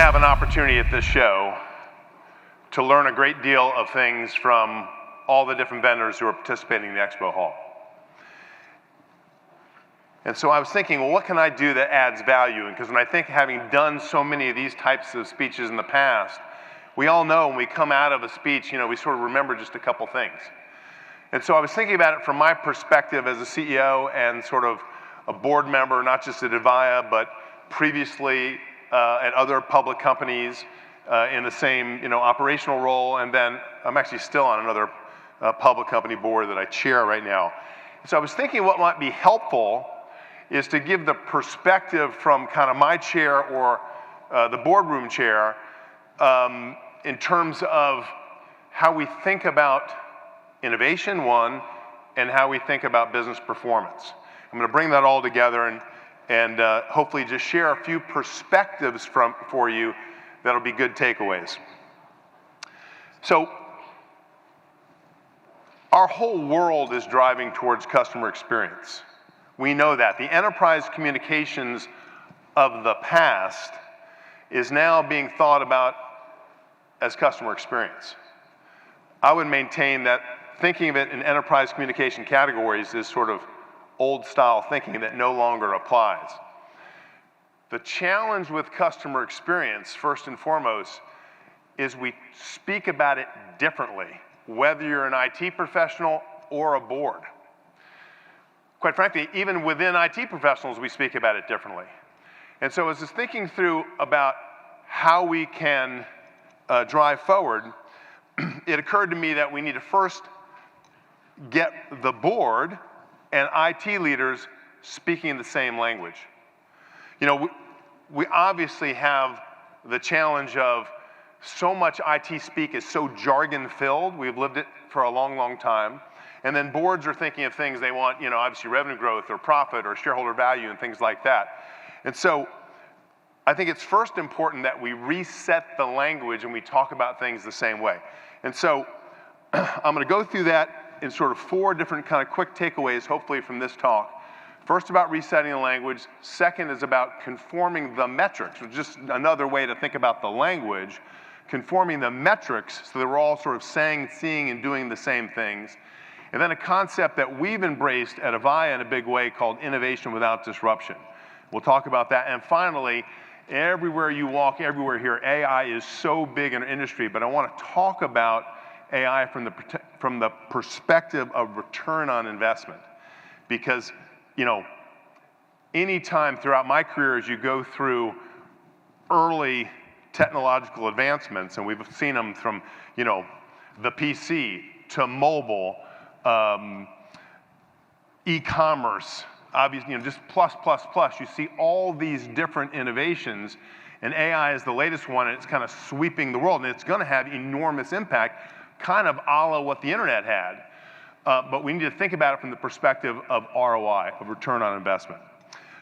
have an opportunity at this show to learn a great deal of things from all the different vendors who are participating in the expo hall. And so I was thinking, well, what can I do that adds value? Because when I think, having done so many of these types of speeches in the past, we all know when we come out of a speech, we sort of remember just a couple things. And so I was thinking about it from my perspective as a CEO and sort of a board member, not just at AVAYA, but previously at other public companies in the same operational role, and then I'm actually still on another public company board that I chair right now. So I was thinking what might be helpful is to give the perspective from kind of my chair or the boardroom chair in terms of how we think about innovation, one, and how we think about business performance. I'm going to bring that all together and hopefully just share a few perspectives for you that'll be good takeaways. So, our whole world is driving towards customer experience. We know that. The enterprise communications of the past is now being thought about as customer experience. I would maintain that thinking of it in enterprise communication categories is sort of old style thinking that no longer applies. The challenge with customer experience, first and foremost, is we speak about it differently, whether you're an IT professional or a board. Quite frankly, even within IT professionals, we speak about it differently. And so as I was thinking through about how we can drive forward, it occurred to me that we need to first get the board and IT leaders speaking the same language. We obviously have the challenge of so much IT speak is so jargon-filled. We've lived it for a long, long time. And then boards are thinking of things they want, obviously revenue growth or profit or shareholder value and things like that. And so I think it's first important that we reset the language and we talk about things the same way. And so I'm going to go through that in sort of 4 different kind of quick takeaways, hopefully, from this talk. First, about resetting the language. Second is about conforming the metrics, which is just another way to think about the language, conforming the metrics so that we're all sort of saying, seeing, and doing the same things. And then a concept that we've embraced at AVAYA in a big way called innovation without disruption. We'll talk about that. And finally, everywhere you walk, everywhere here, AI is so big in our industry, but I want to talk about AI from the perspective of return on investment. Because, any time throughout my career as you go through early technological advancements, and we've seen them from, the PC to mobile, e-commerce, obviously, just plus, you see all these different innovations, and AI is the latest one, and it's kind of sweeping the world, and it's going to have enormous impact, kind of a la what the internet had. But we need to think about it from the perspective of ROI, of return on investment.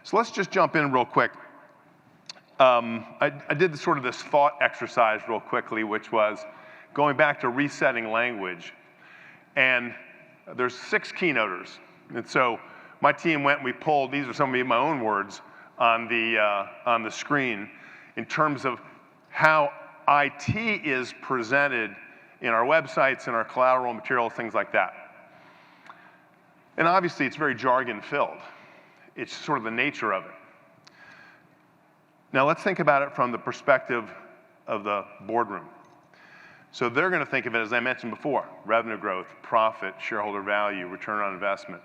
So let's just jump in real quick. I did this thought exercise real quickly, which was going back to resetting language. And there's 6 keynoters. And so my team went and we pulled, these are some of my own words on the screen, in terms of how IT is presented in our websites, in our collateral materials, things like that. And obviously it's very jargon-filled. It's sort of the nature of it. Now let's think about it from the perspective of the boardroom. So they're going to think of it, as I mentioned before, revenue growth, profit, shareholder value, return on investment.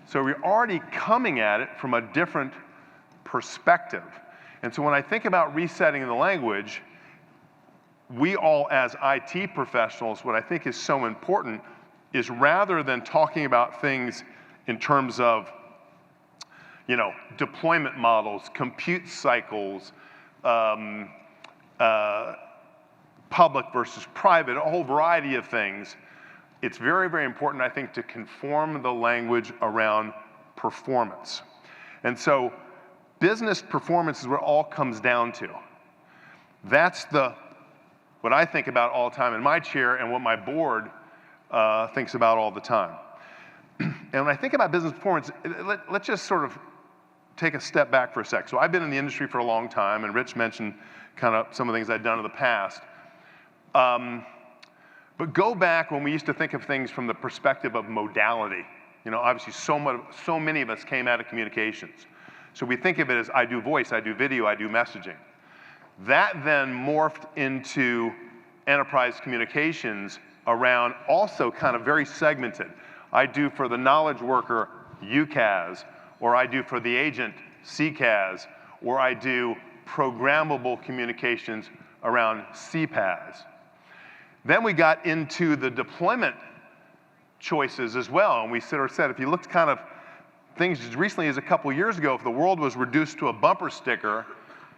So we're already coming at it from a different perspective. And so when I think about resetting the language, we all as IT professionals, what I think is so important is rather than talking about things in terms of, deployment models, compute cycles, public versus private, a whole variety of things, it's very, very important, I think, to conform the language around performance. And so business performance is what it all comes down to. That's what I think about all the time in my chair and what my board thinks about all the time. And when I think about business performance, let's just sort of take a step back for a sec. So I've been in the industry for a long time, and Rich mentioned kind of some of the things I've done in the past. But go back when we used to think of things from the perspective of modality. You know, obviously so many of us came out of communications. So we think of it as I do voice, I do video, I do messaging. That then morphed into enterprise communications around also kind of very segmented. I do for the knowledge worker UCaaS, or I do for the agent CCaaS, or I do programmable communications around CPaaS. Then we got into the deployment choices as well, and we sort of said, if you looked kind of things as recently as a couple years ago, if the world was reduced to a bumper sticker,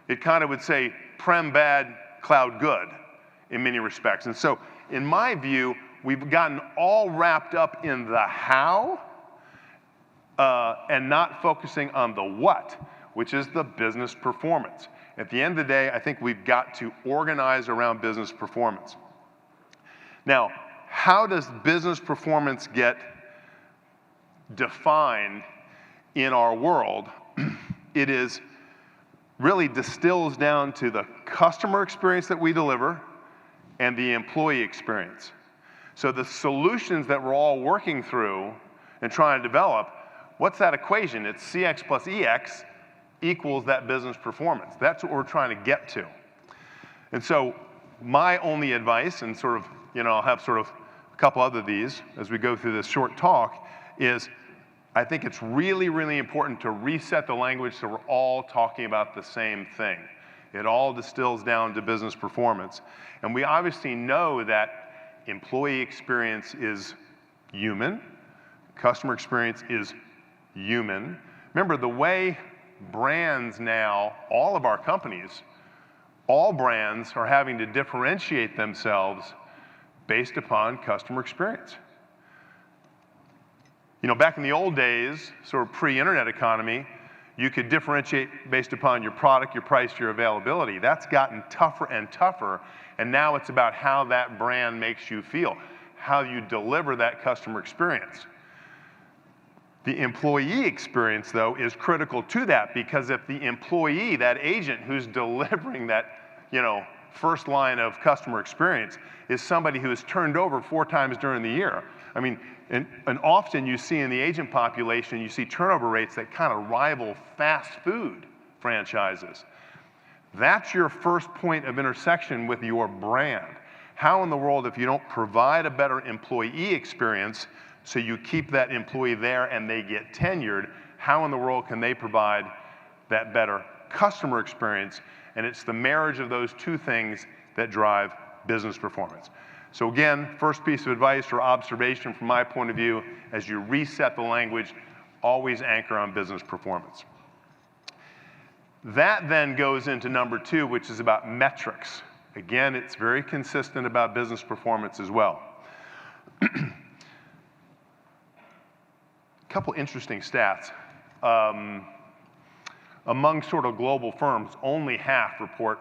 it kind of would say prem bad, cloud good in many respects. And so in my view, we've gotten all wrapped up in the how and not focusing on the what, which is the business performance. At the end of the day, I think we've got to organize around business performance. Now, how does business performance get defined in our world? It is really distills down to the customer experience that we deliver and the employee experience. So the solutions that we're all working through and trying to develop, what's that equation? It's CX plus EX equals that business performance. That's what we're trying to get to. And so my only advice, and sort of, you know, I'll have sort of a couple other of these as we go through this short talk, is I think it's really, really important to reset the language so we're all talking about the same thing. It all distills down to business performance. And we obviously know that employee experience is human, customer experience is human. Remember, the way brands now, all of our companies, all brands are having to differentiate themselves based upon customer experience. You know, back in the old days, sort of pre-internet economy, you could differentiate based upon your product, your price, your availability. That's gotten tougher and tougher, and now it's about how that brand makes you feel, how you deliver that customer experience. The employee experience, though, is critical to that, because if the employee, that agent who's delivering that, you know, first line of customer experience is somebody who is turned over 4 times during the year. I mean, and often you see in the agent population, you see turnover rates that kind of rival fast food franchises. That's your first point of intersection with your brand. How in the world, if you don't provide a better employee experience so you keep that employee there and they get tenured, how in the world can they provide that better customer experience? And it's the marriage of those two things that drive business performance. So again, first piece of advice or observation from my point of view, as you reset the language, always anchor on business performance. That then goes into number 2, which is about metrics. Again, it's very consistent about business performance as well. A couple interesting stats. Among sort of global firms, only half report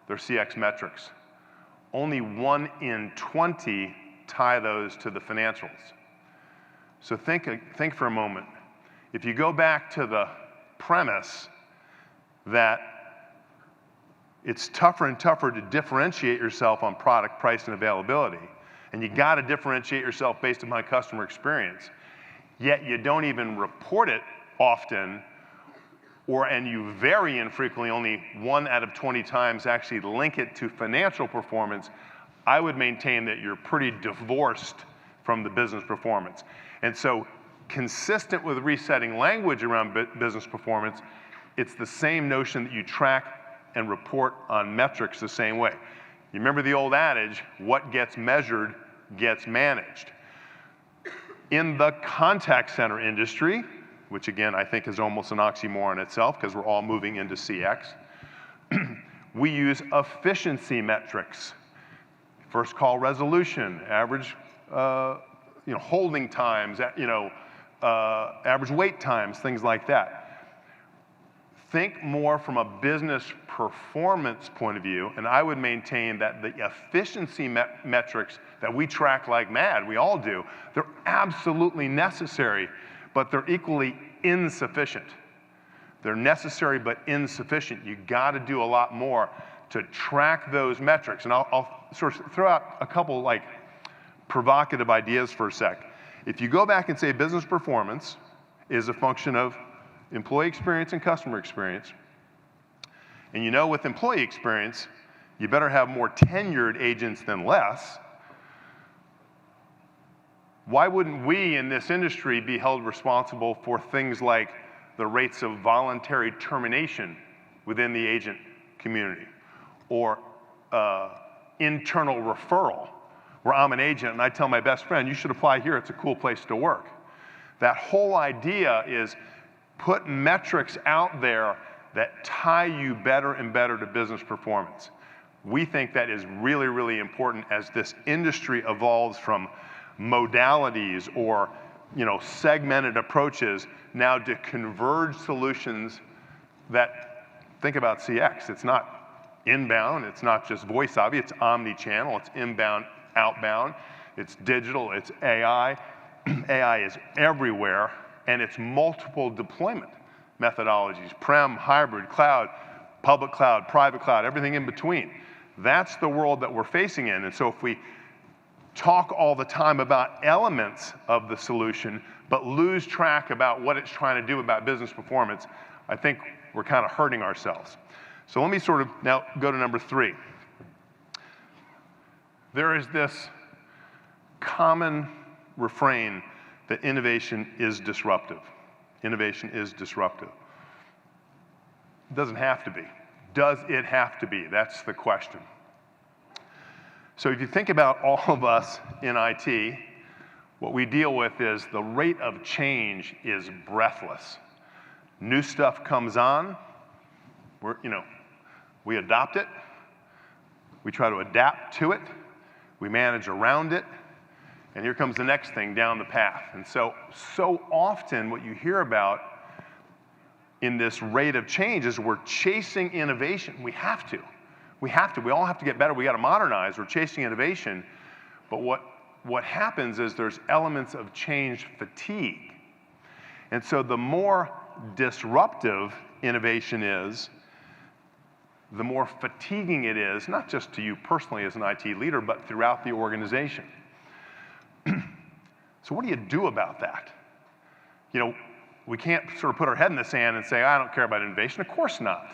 their CX metrics. Only 1 in 20 tie those to the financials. So think for a moment. If you go back to the premise that it's tougher and tougher to differentiate yourself on product, price, and availability, and you got to differentiate yourself based upon customer experience, yet you don't even report it often, and you very infrequently, only 1 out of 20 times actually link it to financial performance, I would maintain that you're pretty divorced from the business performance. And so, consistent with resetting language around business performance, it's the same notion that you track and report on metrics the same way. You remember the old adage, what gets measured gets managed. In the contact center industry, which again I think is almost an oxymoron itself because we're all moving into CX, we use efficiency metrics. First call resolution, average holding times, average wait times, things like that. Think more from a business performance point of view, and I would maintain that the efficiency metrics that we track like mad, we all do, they're absolutely necessary, but they're equally insufficient They're necessary but insufficient. You got to do a lot more to track those metrics. And I'll sort of throw out a couple like provocative ideas for a sec. If you go back and say business performance is a function of employee experience and customer experience, and you know with employee experience, you better have more tenured agents than less, why wouldn't we in this industry be held responsible for things like the rates of voluntary termination within the agent community, or internal referral, where I'm an agent and I tell my best friend, you should apply here, it's a cool place to work. That whole idea is put metrics out there that tie you better and better to business performance. We think that is really, really important as this industry evolves from modalities or segmented approaches now to converged solutions that, think about CX. It's not inbound, it's not just voice IVY, it's omni-channel, it's inbound, outbound, it's digital, it's AI. AI is everywhere, and it's multiple deployment methodologies, prem, hybrid, cloud, public cloud, private cloud, everything in between. That's the world that we're facing in. And so if we talk all the time about elements of the solution, but lose track about what it's trying to do about business performance, I think we're kind of hurting ourselves. So let me sort of now go to number 3. There is this common refrain that innovation is disruptive. Innovation is disruptive. It doesn't have to be. Does it have to be? That's the question. So if you think about all of us in IT, what we deal with is the rate of change is breathless. New stuff comes on, we adopt it, we try to adapt to it, we manage around it, and here comes the next thing down the path. And so often what you hear about in this rate of change is we're chasing innovation. We have to. We all have to get better. We got to modernize. We're chasing innovation. But what happens is there's elements of change fatigue. And so the more disruptive innovation is, the more fatiguing it is, not just to you personally as an IT leader, but throughout the organization. So what do you do about that? We can't sort of put our head in the sand and say, I don't care about innovation. Of course not.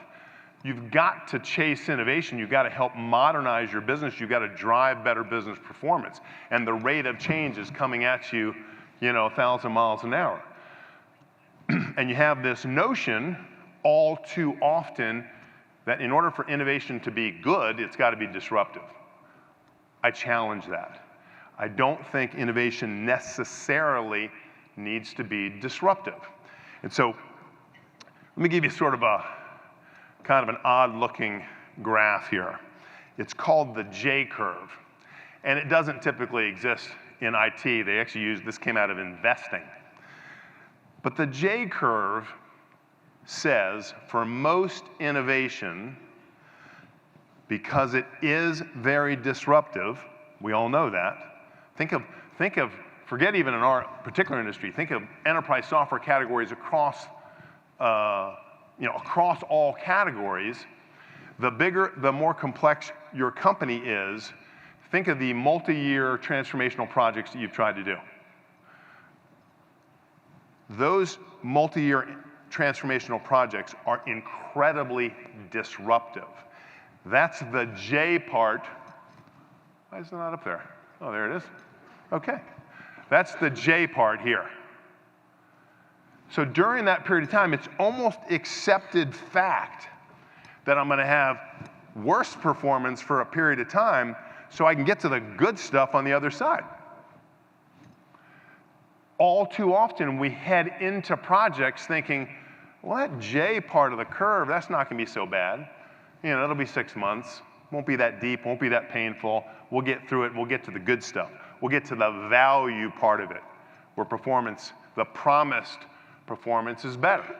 You've got to chase innovation. You've got to help modernize your business. You've got to drive better business performance. And the rate of change is coming at you, 1,000 miles an hour. And you have this notion all too often that in order for innovation to be good, it's got to be disruptive. I challenge that. I don't think innovation necessarily needs to be disruptive. And so let me give you sort of a kind of an odd-looking graph here. It's called the J-curve, and it doesn't typically exist in IT. They actually this came out of investing. But the J-curve says for most innovation, because it is very disruptive, we all know that. Think of, forget even in our particular industry, think of enterprise software categories across all categories. The bigger, the more complex your company is, think of the multi-year transformational projects that you've tried to do. Those multi-year transformational projects are incredibly disruptive. That's the J part. Why is it not up there? Oh, there it is. Okay. That's the J part here. So during that period of time, it's almost accepted fact that I'm going to have worse performance for a period of time so I can get to the good stuff on the other side. All too often, we head into projects thinking, well, that J part of the curve, that's not going to be so bad. It'll be 6 months. Won't be that deep, won't be that painful. We'll get through it, we'll get to the good stuff. We'll get to the value part of it, where performance, the promised performance is better.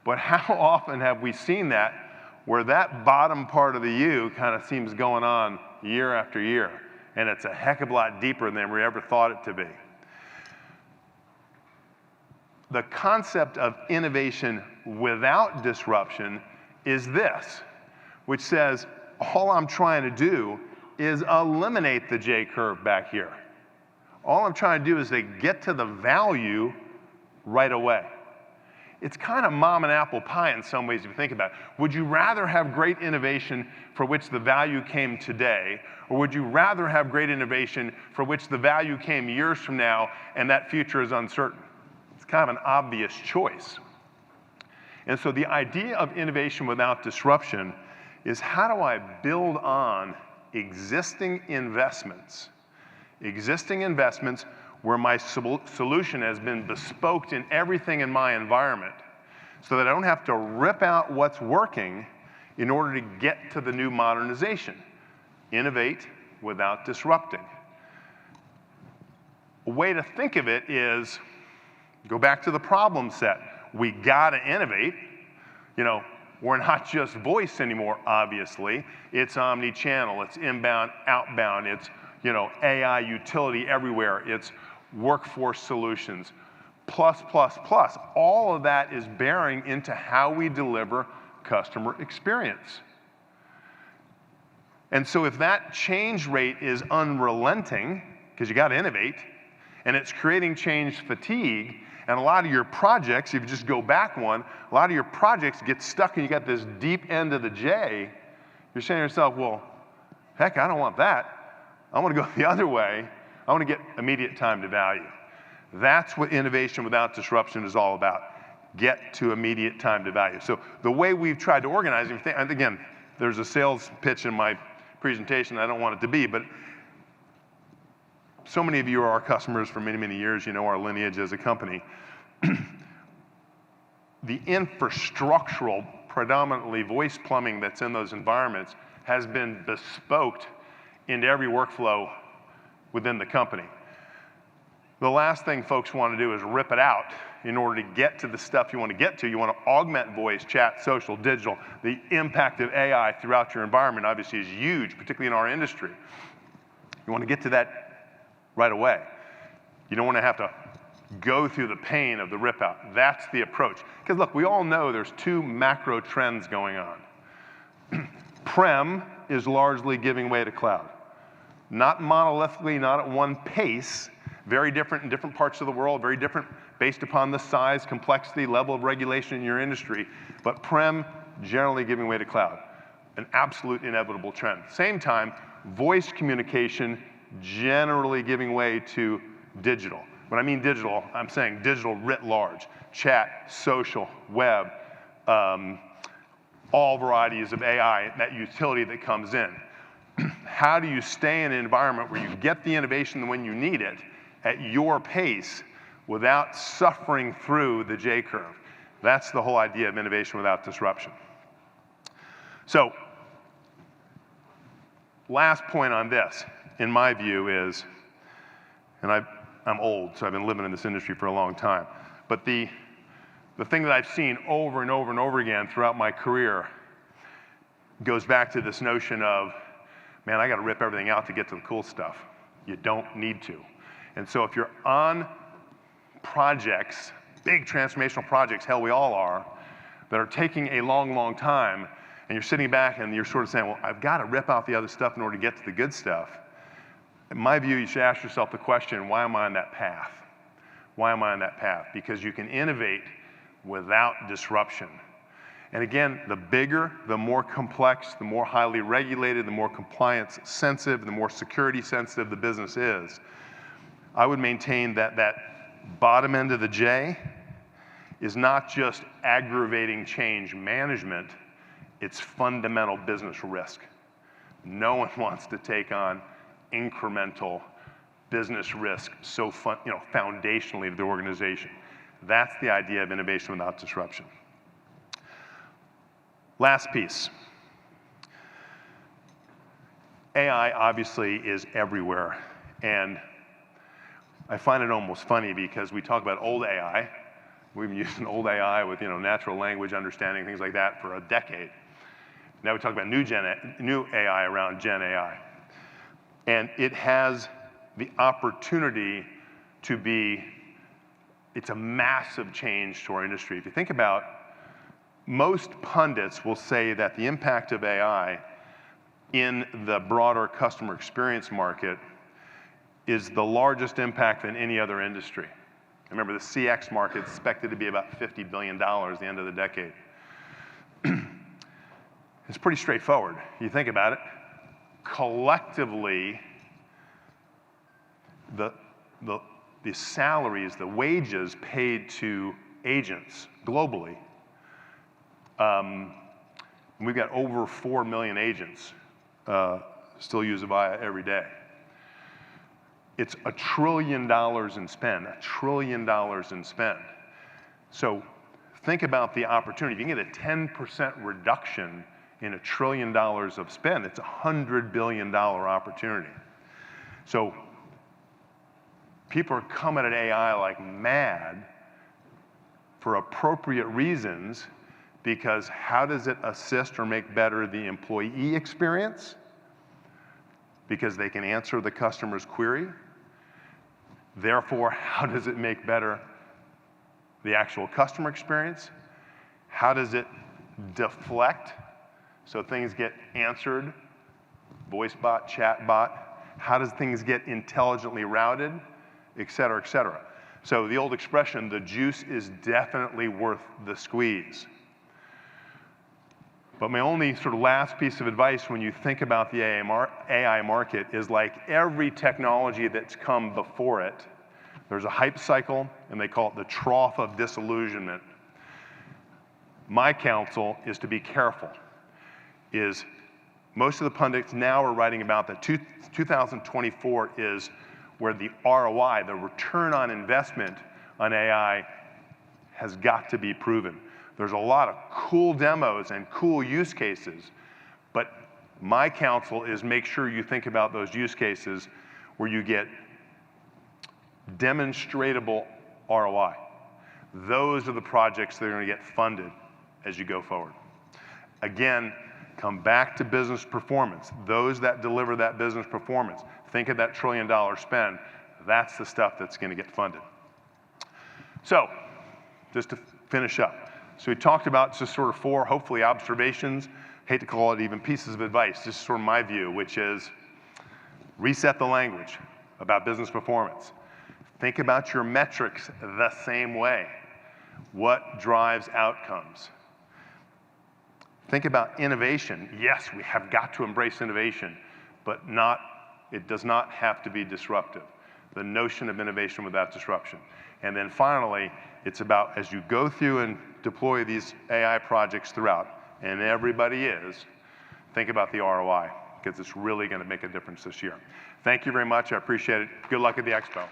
But how often have we seen that where that bottom part of the U kind of seems going on year after year, and it's a heck of a lot deeper than we ever thought it to be. the concept of innovation without disruption is this, which says all I'm trying to do is eliminate the J curve back here. All I'm trying to do is to get to the value right away. It's kind of mom and apple pie in some ways if you think about it. Would you rather have great innovation for which the value came today, or would you rather have great innovation for which the value came years from now and that future is uncertain? It's kind of an obvious choice. And so the idea of innovation without disruption is how do I build on existing investments where my solution has been bespoke in everything in my environment so that I don't have to rip out what's working in order to get to the new modernization. Innovate without disrupting. A way to think of it is, go back to the problem set. We gotta innovate. You know, we're not just voice anymore, obviously. It's omni-channel, it's inbound, outbound, it's, you know, AI utility everywhere, it's workforce solutions, plus. All of that is bearing into how we deliver customer experience. And so if that change rate is unrelenting, because you gotta innovate, and it's creating change fatigue, and a lot of your projects, if you just go back one, a lot of your projects get stuck and you got this deep end of the J, you're saying to yourself, well, heck, I don't want that. I want to go the other way. I want to get immediate time to value. That's what innovation without disruption is all about. Get to immediate time to value. So the way we've tried to organize it, and again, there's a sales pitch in my presentation, I don't want it to be, but so many of you are our customers for many, many years. You know our lineage as a company. The infrastructural, predominantly voice plumbing that's in those environments has been bespoke into every workflow within the company. The last thing folks want to do is rip it out in order to get to the stuff you want to get to. You want to augment voice, chat, social, digital. The impact of AI throughout your environment obviously is huge, particularly in our industry. You want to get to that right away. You don't want to have to go through the pain of the rip out. That's the approach. Because look, we all know there's two macro trends going on. Prem is largely giving way to cloud. Not monolithically, not at one pace, very different in different parts of the world, very different based upon the size, complexity, level of regulation in your industry, but Prem generally giving way to cloud. An absolute inevitable trend. Same time, voice communication generally giving way to digital. When I mean digital, I'm saying digital writ large. Chat, social, web, all varieties of AI, that utility that comes in. How do you stay in an environment where you get the innovation when you need it at your pace without suffering through the J curve? That's the whole idea of innovation without disruption. So, last point on this, in my view, is, and I'm old, so I've been living in this industry for a long time, but the thing that I've seen over and over and over again throughout my career goes back to this notion of, man, I got to rip everything out to get to the cool stuff. You don't need to. And so if you're on projects, big transformational projects, hell, we all are, that are taking a long, long time, and you're sitting back and you're sort of saying, well, I've got to rip out the other stuff in order to get to the good stuff. In my view, you should ask yourself the question, why am I on that path? Why am I on that path? Because you can innovate without disruption. And again, the bigger, the more complex, the more highly regulated, the more compliance sensitive, the more security sensitive the business is, I would maintain that that bottom end of the J is not just aggravating change management, it's fundamental business risk. No one wants to take on incremental business risk so foundationally to the organization. That's the idea of innovation without disruption. Last piece. AI obviously is everywhere, and I find it almost funny because we talk about old AI. We've been using old AI with natural language understanding, things like that for a decade. Now we talk about new AI around Gen AI. And it has the opportunity to be it's a massive change to our industry. If you think about, most pundits will say that the impact of AI in the broader customer experience market is the largest impact in any other industry. Remember, the CX market is expected to be about $50 billion at the end of the decade. It's pretty straightforward. You think about it. Collectively, the salaries, the wages paid to agents globally, we've got over 4 million agents still use Avaya every day. It's $1 trillion in spend, $1 trillion in spend. So think about the opportunity. If you can get a 10% reduction in $1 trillion of spend, it's a $100 billion opportunity. So people are coming at AI like mad for appropriate reasons, because how does it assist or make better the employee experience? Because they can answer the customer's query. Therefore, how does it make better the actual customer experience? How does it deflect so things get answered, voice bot, chat bot? How does things get intelligently routed, et cetera, et cetera? So the old expression, the juice is definitely worth the squeeze. But my only sort of last piece of advice when you think about the AI market is, like every technology that's come before it, there's a hype cycle, and they call it the trough of disillusionment. My counsel is to be careful. Most of the pundits now are writing about that 2024 is where the ROI, the return on investment on AI, has got to be proven. There's a lot of cool demos and cool use cases, but my counsel is make sure you think about those use cases where you get demonstratable ROI. Those are the projects that are going to get funded as you go forward. Again, come back to business performance. Those that deliver that business performance, think of that $1 trillion spend. That's the stuff that's going to get funded. So, just to finish up. So we talked about just sort of 4, hopefully, observations. Hate to call it even pieces of advice. This is sort of my view, which is reset the language about business performance. Think about your metrics the same way. What drives outcomes? Think about innovation. Yes, we have got to embrace innovation, but it does not have to be disruptive. The notion of innovation without disruption. And then finally, it's about, as you go through and deploy these AI projects throughout, and everybody is, think about the ROI, because it's really going to make a difference this year. Thank you very much. I appreciate it. Good luck at the Expo.